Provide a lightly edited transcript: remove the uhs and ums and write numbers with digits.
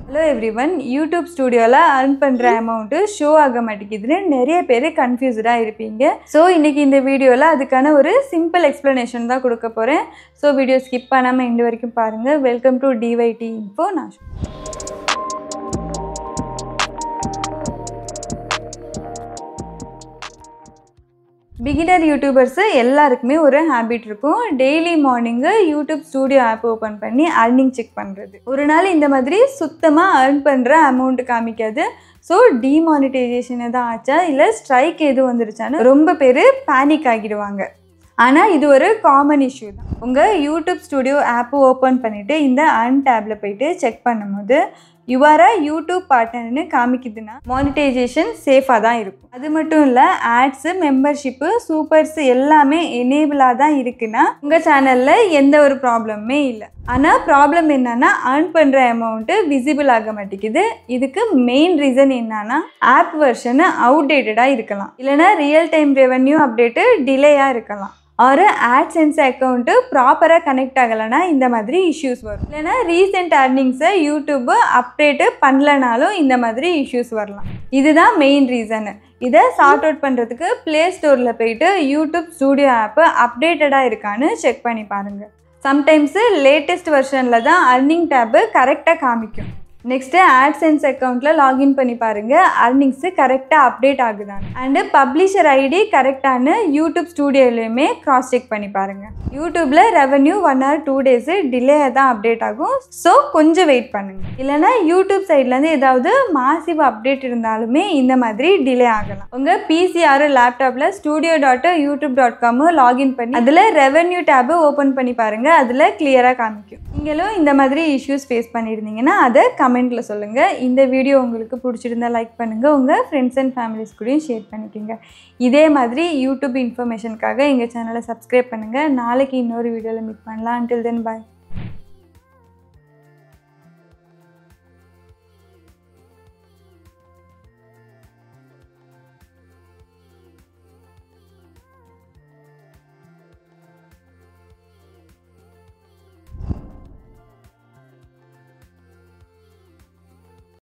Hello everyone, YouTube Studio la earn பண்ற amount show ஆக மாட்டேங்குதுன்னு நிறைய பேர் கன்ஃபியூஸ்டா இருப்பீங்க. சோ இன்னைக்கு இந்த வீடியோல அதுக்கான ஒரு சிம்பிள் எக்ஸ்பிளனேஷன் தான் கொடுக்க போறேன். சோ வீடியோ ஸ்கிப் பண்ணாம இந்த வரைக்கும் பாருங்க. Welcome to DYT Info. Beginner YouTubers எல்லாருக்குமே ஒரு ஹாபிட் இருக்கும். Daily morning YouTube Studio app open பண்ணி earning செக் பண்றது. ஒரு நாள் இந்த மாதிரி சுத்தமா earn பண்ற அமௌண்ட் காமிக்காது. சோ டிமானிடைசேஷன் தான் ஆச்சா இல்ல ஸ்ட்ரைக் எதுவும் வந்துருச்சான்னு ரொம்ப பேர் பானிக் ஆகிடுவாங்க. ஆனா இது ஒரு காமன் இஷ்யூ தான். உங்க YouTube Studio ஆப் ஓபன் பண்ணிட்டு இந்த earn tabல போயிட்டு செக் பண்ணும்போது you are a YouTube partner னு காமிக்குதுன்னா மானிடைசேஷன் சேஃபா தான் இருக்கும். அது மட்டும் இல்ல ஆட்ஸ், மெம்பர்ஷிப், சூப்பர்ஸ் எல்லாமே எனேபிளா தான் இருக்குன்னா உங்க சேனல்ல எந்த ஒரு ப்ராப்ளமே இல்லை. ஆனா ப்ராப்ளம் என்னன்னா earn பண்ற அமௌண்ட் விசிபிள் ஆக மாட்டேங்குது. இதுக்கு மெயின் ரீசன் என்னன்னா ஆப் வெர்ஷன் அவுடேட்டடா இருக்கலாம், இல்லைன்னா ரியல் டைம் ரெவென்யூ அப்டேட் டிலேயா இருக்கலாம், और AdSense அக்கௌண்ட் ப்ராப்பரா கனெக்ட் ஆகலனா இந்த மாதிரி இஷ்யூஸ் வரும். இல்லனா ரீசன்ட் earnings யூடியூப் அப்டேட் பண்ணலனாலும் இந்த மாதிரி இஷ்யூஸ் வரலாம். இதுதான் மெயின் ரீசன். இதை சார்ட் அவுட் பண்றதுக்கு பிளே ஸ்டோர்ல போயிட்டு YouTube Studio ஆப் அப்டேட்டடா இருக்கான்னு செக் பண்ணி பாருங்க. சம்டைம்ஸ் லேட்டஸ்ட் வெர்ஷன்ல தான் earning tab கரெக்டா காமிக்கும். நெக்ஸ்ட் AdSense அக்கௌண்ட்ல லாகின் பண்ணி பாருங்க earnings கரெக்டா அப்டேட் ஆகுதான்னு. அண்ட் பப்ளிஷர் ஐடி கரெக்டான YouTube ஸ்டுடியோலயுமே கிராஸ் செக் பண்ணி பாருங்க. யூடியூப்ல ரெவென்யூ 1 or 2 days டிலே தான் அப்டேட் ஆகும். ஸோ கொஞ்சம் வெயிட் பண்ணுங்க. இல்லைன்னா யூடியூப் சைட்ல இருந்து ஏதாவது மாசிவ் அப்டேட் இருந்தாலுமே இந்த மாதிரி டிலே ஆகலாம். உங்க பிசி ஆர் லேப்டாப்ல studio.youtube.com லாகின் பண்ணி அதுல ரெவென்யூ டேப் ஓபன் பண்ணி பாருங்க. அதுல கிளியரா காமிக்கும். நீங்களும் இந்த மாதிரி இஷ்யூஸ் ஃபேஸ் பண்ணியிருந்தீங்கன்னா அதை கமெண்ட்ல சொல்லுங்க. இந்த வீடியோ உங்களுக்கு பிடிச்சிருந்தா லைக் பண்ணுங்க, உங்க ஃப்ரெண்ட்ஸ் அண்ட் ஃபேமிலிஸ் கூடயும் ஷேர் பண்ணிக்கோங்க. இதே மாதிரி யூடியூப் இன்ஃபர்மேஷனுக்காக எங்கள் சேனலை சப்ஸ்கிரைப் பண்ணுங்க. நாளைக்கு இன்னொரு வீடியோவில் மீட் பண்ணலாம். until then bye.